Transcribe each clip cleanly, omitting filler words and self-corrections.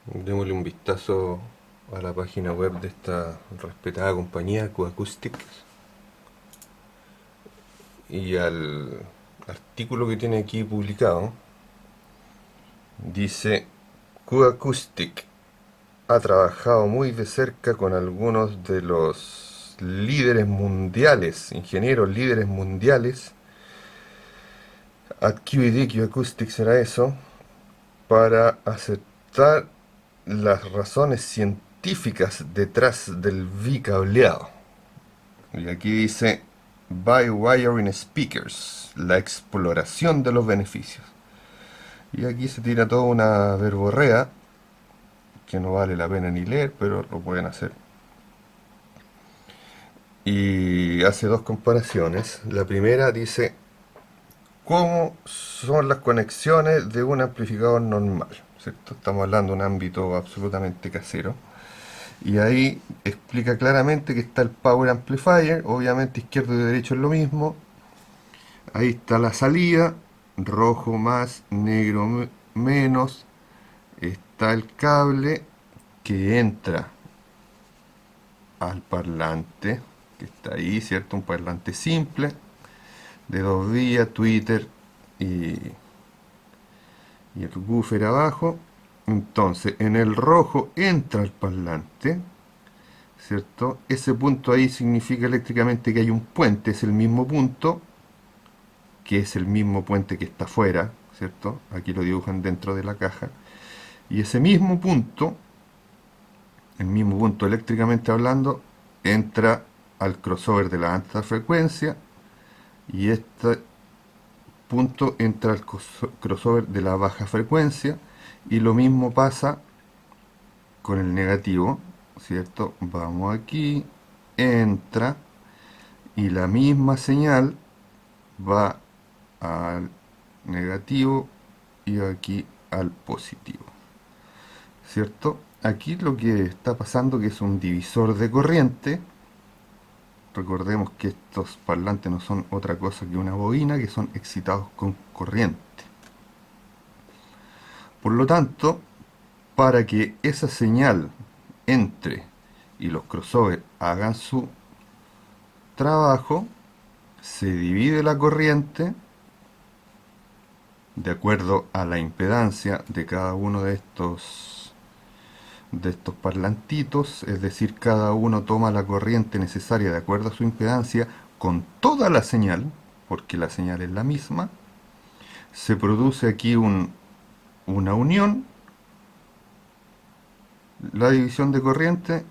Démosle un vistazo a la página web de esta respetada compañía Acoustics y al artículo que tiene aquí publicado. Dice: Acoustic ha trabajado muy de cerca con algunos de los líderes mundiales, ingenieros líderes mundiales, QED, Acoustics era eso, para aceptar las razones científicas detrás del bicableado. Y aquí dice: By Wiring Speakers, la exploración de los beneficios. Y aquí se tira toda una verborrea que no vale la pena ni leer, pero lo pueden hacer. Y hace dos comparaciones. La primera dice cómo son las conexiones de un amplificador normal, ¿cierto? Estamos hablando de un ámbito absolutamente casero. Y ahí explica claramente que está el Power Amplifier, obviamente izquierdo y derecho es lo mismo. Ahí está la salida, rojo más, negro menos. Está el cable que entra al parlante, que está ahí, ¿cierto? Un parlante simple, de dos vías, Twitter y, y el buffer abajo. Entonces, en el rojo entra el parlante, ¿cierto? Ese punto ahí significa eléctricamente que hay un puente, es el mismo punto, que es el mismo puente que está afuera, ¿cierto? Aquí lo dibujan dentro de la caja. Y ese mismo punto, el mismo punto eléctricamente hablando, entra al crossover de la alta frecuencia y este punto entra al crossover de la baja frecuencia y lo mismo pasa con el negativo, ¿cierto? Vamos aquí, entra y la misma señal va al negativo y aquí al positivo, ¿cierto? Aquí lo que está pasando que es un divisor de corriente. Recordemos que estos parlantes no son otra cosa que una bobina que son excitados con corriente. Por lo tanto, para que esa señal entre y los crossovers hagan su trabajo, se divide la corriente de acuerdo a la impedancia de cada uno de estos parlantitos, es decir, cada uno toma la corriente necesaria de acuerdo a su impedancia con toda la señal, porque la señal es la misma. Se produce aquí una unión, la división de corriente,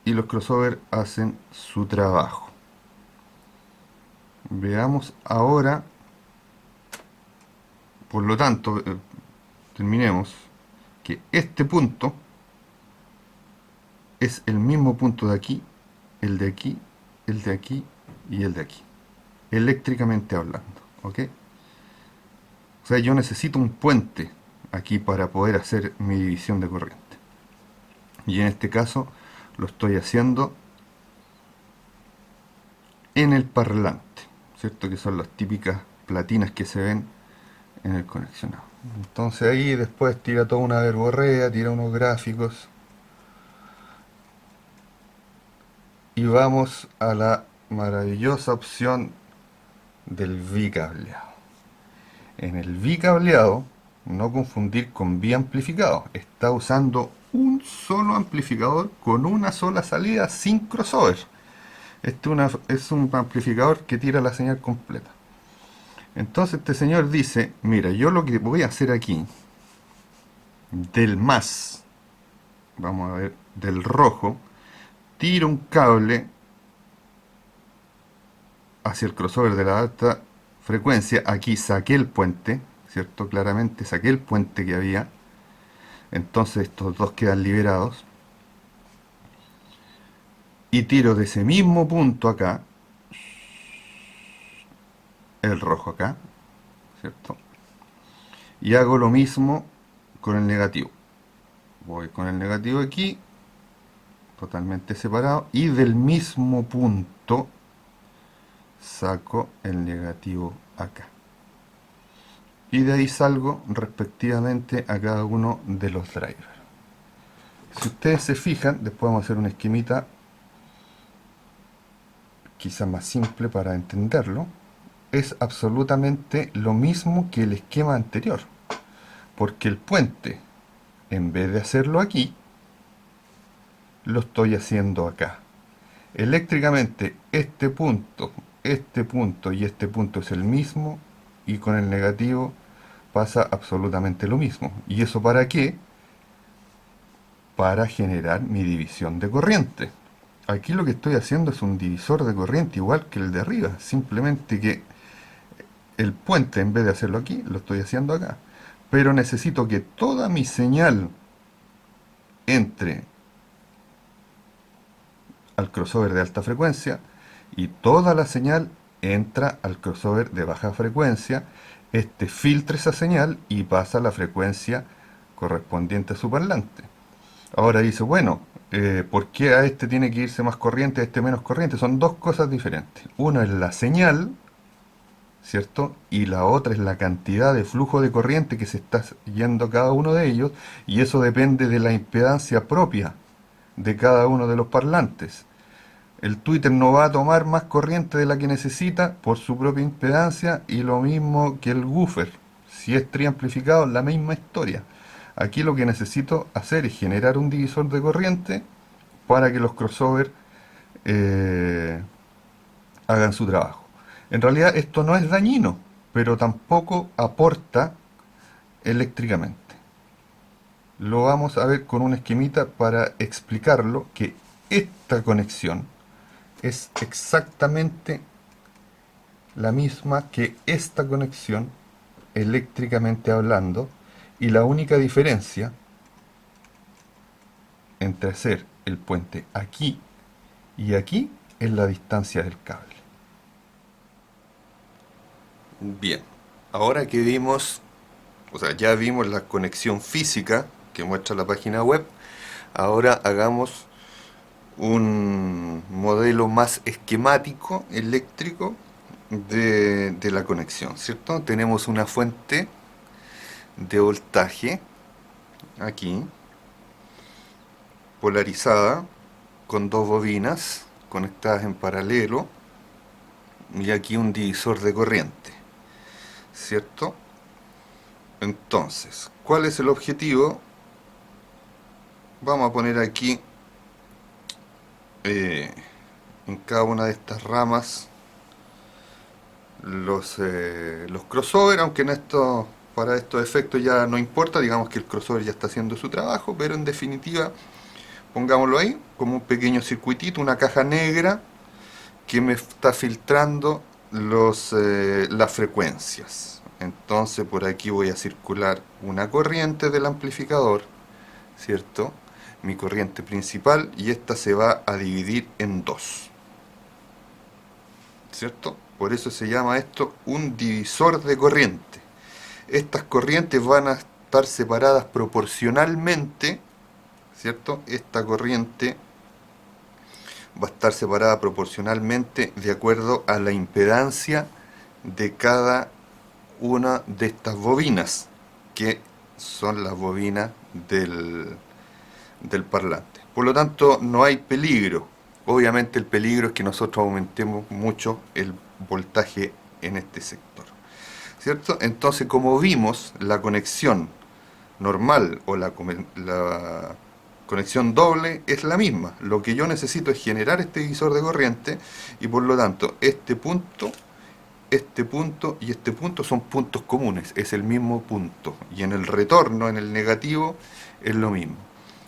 y los crossover hacen su trabajo. Veamos ahora, por lo tanto, terminemos, que este punto es el mismo punto de aquí, el de aquí, el de aquí y el de aquí, eléctricamente hablando, ¿ok? O sea, yo necesito un puente aquí para poder hacer mi división de corriente. Y en este caso lo estoy haciendo en el parlante, ¿cierto? Que son las típicas platinas que se ven en el conexionado. Entonces ahí después tira toda una verborrea, tira unos gráficos y vamos a la maravillosa opción del bicableado. En el bicableado, no confundir con biamplificado, está usando un solo amplificador con una sola salida sin crossover. Este es un amplificador que tira la señal completa. Entonces este señor dice, mira, yo lo que voy a hacer aquí, del más, vamos a ver, del rojo, tiro un cable hacia el crossover de la alta frecuencia. Aquí saqué el puente, ¿cierto? Claramente saqué el puente que había. Entonces estos dos quedan liberados. Y tiro de ese mismo punto acá, el rojo acá, ¿cierto? Y hago lo mismo con el negativo. Voy con el negativo aquí, totalmente separado, y del mismo punto saco el negativo acá. Y de ahí salgo respectivamente a cada uno de los drivers. Si ustedes se fijan, después vamos a hacer un esquemita quizá más simple para entenderlo. Es absolutamente lo mismo que el esquema anterior, porque el puente, en vez de hacerlo aquí, lo estoy haciendo acá. Eléctricamente, este punto y este punto es el mismo, y con el negativo pasa absolutamente lo mismo. ¿Y eso para qué? Para generar mi división de corriente. Aquí lo que estoy haciendo es un divisor de corriente igual que el de arriba, simplemente que el puente, en vez de hacerlo aquí, lo estoy haciendo acá. Pero necesito que toda mi señal entre al crossover de alta frecuencia y toda la señal entra al crossover de baja frecuencia. Este filtra esa señal y pasa a la frecuencia correspondiente a su parlante. Ahora dice, bueno, ¿por qué a este tiene que irse más corriente, a este menos corriente? Son dos cosas diferentes. Una es la señal, ¿cierto? Y la otra es la cantidad de flujo de corriente que se está yendo a cada uno de ellos, y eso depende de la impedancia propia de cada uno de los parlantes. El Twitter no va a tomar más corriente de la que necesita por su propia impedancia, y lo mismo que el woofer. Si es triamplificado, la misma historia. Aquí lo que necesito hacer es generar un divisor de corriente para que los crossover eh, hagan su trabajo. En realidad esto no es dañino, pero tampoco aporta eléctricamente. Lo vamos a ver con una esquemita para explicarlo, que esta conexión es exactamente la misma que esta conexión eléctricamente hablando, y la única diferencia entre hacer el puente aquí y aquí es la distancia del cable. Bien, ahora que vimos, o sea, ya vimos la conexión física que muestra la página web, ahora hagamos un modelo más esquemático eléctrico de la conexión, ¿cierto? Tenemos una fuente de voltaje aquí, polarizada, con dos bobinas conectadas en paralelo, y aquí un divisor de corriente, ¿cierto? Entonces, ¿cuál es el objetivo? Vamos a poner aquí en cada una de estas ramas los crossover, aunque en esto, para estos efectos ya no importa, digamos que el crossover ya está haciendo su trabajo, pero en definitiva, pongámoslo ahí como un pequeño circuitito, una caja negra que me está filtrando las frecuencias. Entonces por aquí voy a circular una corriente del amplificador, ¿cierto? Mi corriente principal, y esta se va a dividir en dos, ¿cierto? Por eso se llama esto un divisor de corriente. Estas corrientes van a estar separadas proporcionalmente, ¿cierto? Esta corriente va a estar separada proporcionalmente de acuerdo a la impedancia de cada una de estas bobinas, que son las bobinas del parlante. Por lo tanto, no hay peligro. Obviamente el peligro es que nosotros aumentemos mucho el voltaje en este sector, ¿cierto? Entonces, como vimos, la conexión normal o la conexión doble es la misma. Lo que yo necesito es generar este divisor de corriente, y por lo tanto este punto y este punto son puntos comunes, es el mismo punto, y en el retorno, en el negativo, es lo mismo.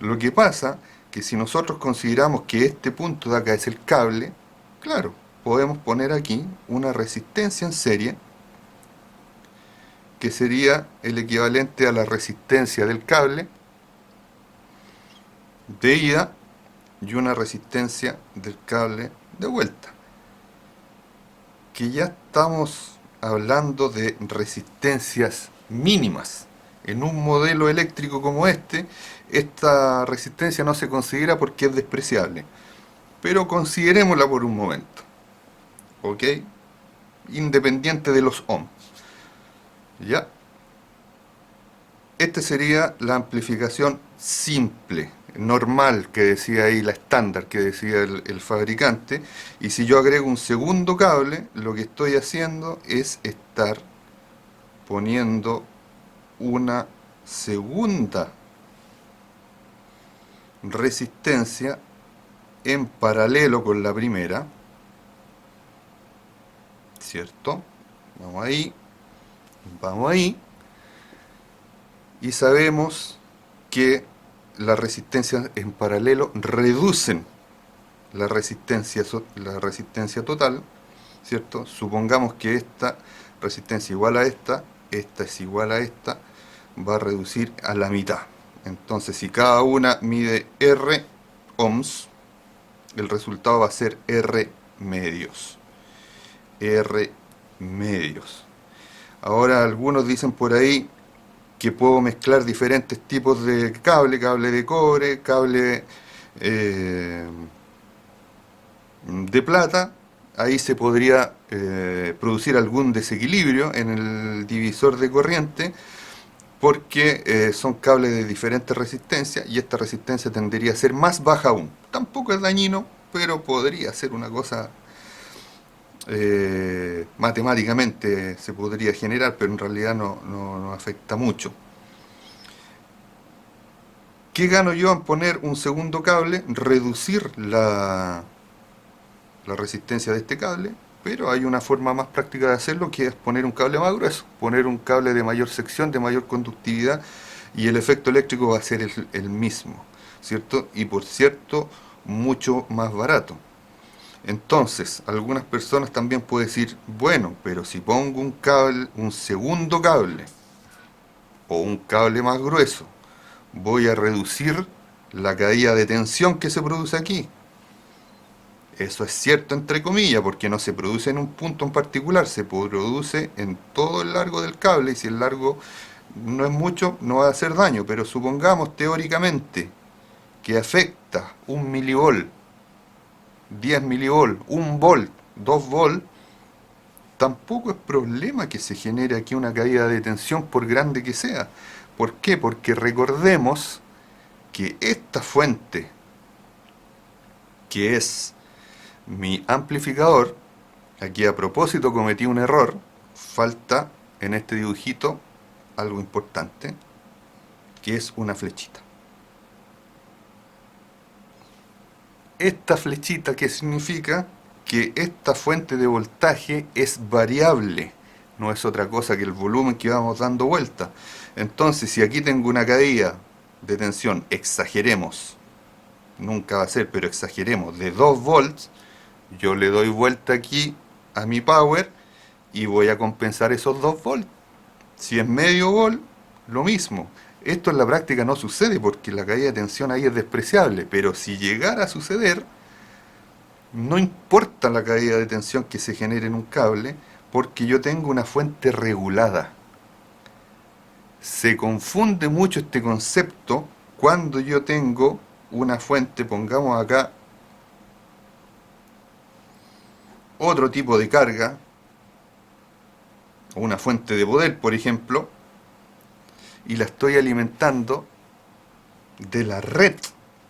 Lo que pasa que si nosotros consideramos que este punto de acá es el cable, claro, podemos poner aquí una resistencia en serie que sería el equivalente a la resistencia del cable de ida y una resistencia del cable de vuelta, que ya estamos hablando de resistencias mínimas. En un modelo eléctrico como este, esta resistencia no se considera porque es despreciable, pero considerémosla por un momento, ¿ok? Independiente de los ohms, ¿ya? Esta sería la amplificación simple, normal que decía ahí, la estándar que decía el fabricante, y si yo agrego un segundo cable, lo que estoy haciendo es estar poniendo una segunda resistencia en paralelo con la primera, ¿cierto? Vamos ahí, y sabemos que las resistencias en paralelo reducen la resistencia total, ¿cierto? Supongamos que esta resistencia igual a esta es igual a esta, va a reducir a la mitad. Entonces, si cada una mide R ohms, el resultado va a ser R medios. R medios. Ahora algunos dicen por ahí que puedo mezclar diferentes tipos de cable de cobre, cable de plata. Ahí se podría producir algún desequilibrio en el divisor de corriente, porque son cables de diferentes resistencias y esta resistencia tendería a ser más baja aún. Tampoco es dañino, pero podría ser una cosa matemáticamente se podría generar, pero en realidad no afecta mucho. ¿Qué gano yo en poner un segundo cable? Reducir la resistencia de este cable, pero hay una forma más práctica de hacerlo, que es poner un cable más grueso, poner un cable de mayor sección, de mayor conductividad, y el efecto eléctrico va a ser el mismo, ¿cierto? Y por cierto, mucho más barato. Entonces, algunas personas también pueden decir, bueno, pero si pongo un cable, un segundo cable, o un cable más grueso, voy a reducir la caída de tensión que se produce aquí. Eso es cierto entre comillas, porque no se produce en un punto en particular, se produce en todo el largo del cable, y si el largo no es mucho, no va a hacer daño, pero supongamos teóricamente que afecta 1 milivolt, 10 milivolt, 1 volt, 2 volt, tampoco es problema que se genere aquí una caída de tensión por grande que sea. ¿Por qué? Porque recordemos que esta fuente, que es mi amplificador, aquí a propósito cometí un error, falta en este dibujito algo importante, que es una flechita. Esta flechita, ¿qué significa? Que esta fuente de voltaje es variable, no es otra cosa que el volumen que vamos dando vuelta. Entonces, si aquí tengo una caída de tensión, exageremos, nunca va a ser, pero exageremos, de 2 volts, yo le doy vuelta aquí a mi power y voy a compensar esos 2 volts. Si es medio volt, lo mismo. Esto en la práctica no sucede porque la caída de tensión ahí es despreciable, pero si llegara a suceder, no importa la caída de tensión que se genere en un cable, porque yo tengo una fuente regulada. Se confunde mucho este concepto cuando yo tengo una fuente, pongamos acá otro tipo de carga, o una fuente de poder, por ejemplo, y la estoy alimentando de la red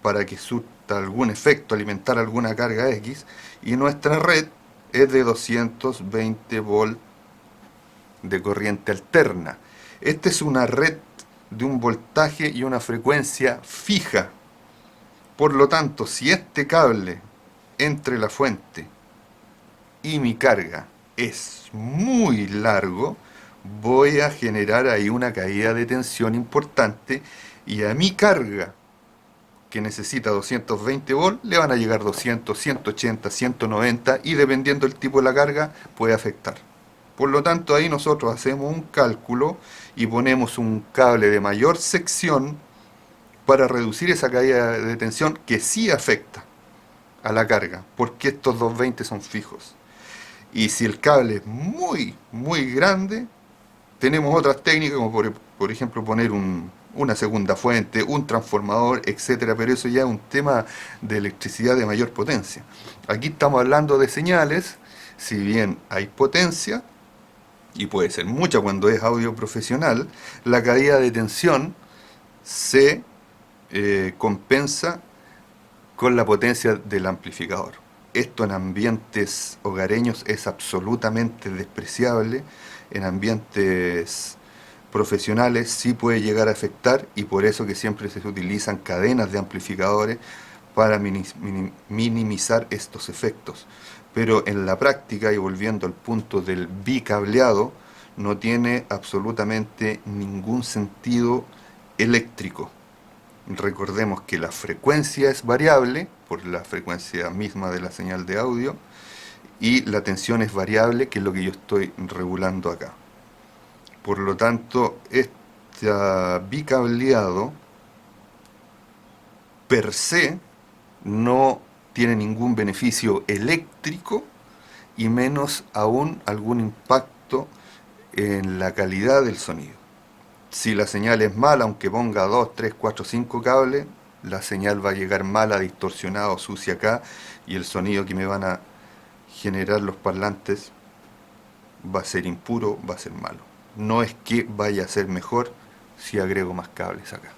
para que surta algún efecto, alimentar alguna carga X, y nuestra red es de 220 volt de corriente alterna. Esta es una red de un voltaje y una frecuencia fija. Por lo tanto, si este cable entre la fuente y mi carga es muy largo, voy a generar ahí una caída de tensión importante, y a mi carga, que necesita 220 volts, le van a llegar 200, 180, 190, y dependiendo del tipo de la carga puede afectar. Por lo tanto, ahí nosotros hacemos un cálculo y ponemos un cable de mayor sección para reducir esa caída de tensión que sí afecta a la carga, porque estos 220 son fijos. Y si el cable es muy grande, tenemos otras técnicas, como por ejemplo poner una segunda fuente, un transformador, etcétera, pero eso ya es un tema de electricidad de mayor potencia. Aquí estamos hablando de señales, si bien hay potencia, y puede ser mucha cuando es audio profesional, la caída de tensión se compensa con la potencia del amplificador. Esto en ambientes hogareños es absolutamente despreciable, en ambientes profesionales sí puede llegar a afectar, y por eso que siempre se utilizan cadenas de amplificadores para minimizar estos efectos. Pero en la práctica, y volviendo al punto del bicableado, no tiene absolutamente ningún sentido eléctrico. Recordemos que la frecuencia es variable por la frecuencia misma de la señal de audio, y la tensión es variable, que es lo que yo estoy regulando acá. Por lo tanto, este bicableado per se no tiene ningún beneficio eléctrico, y menos aún algún impacto en la calidad del sonido. Si la señal es mala, aunque ponga 2, 3, 4, 5 cables, la señal va a llegar mala, distorsionada o sucia acá, y el sonido que me van a generar los parlantes va a ser impuro, va a ser malo. No es que vaya a ser mejor si agrego más cables acá.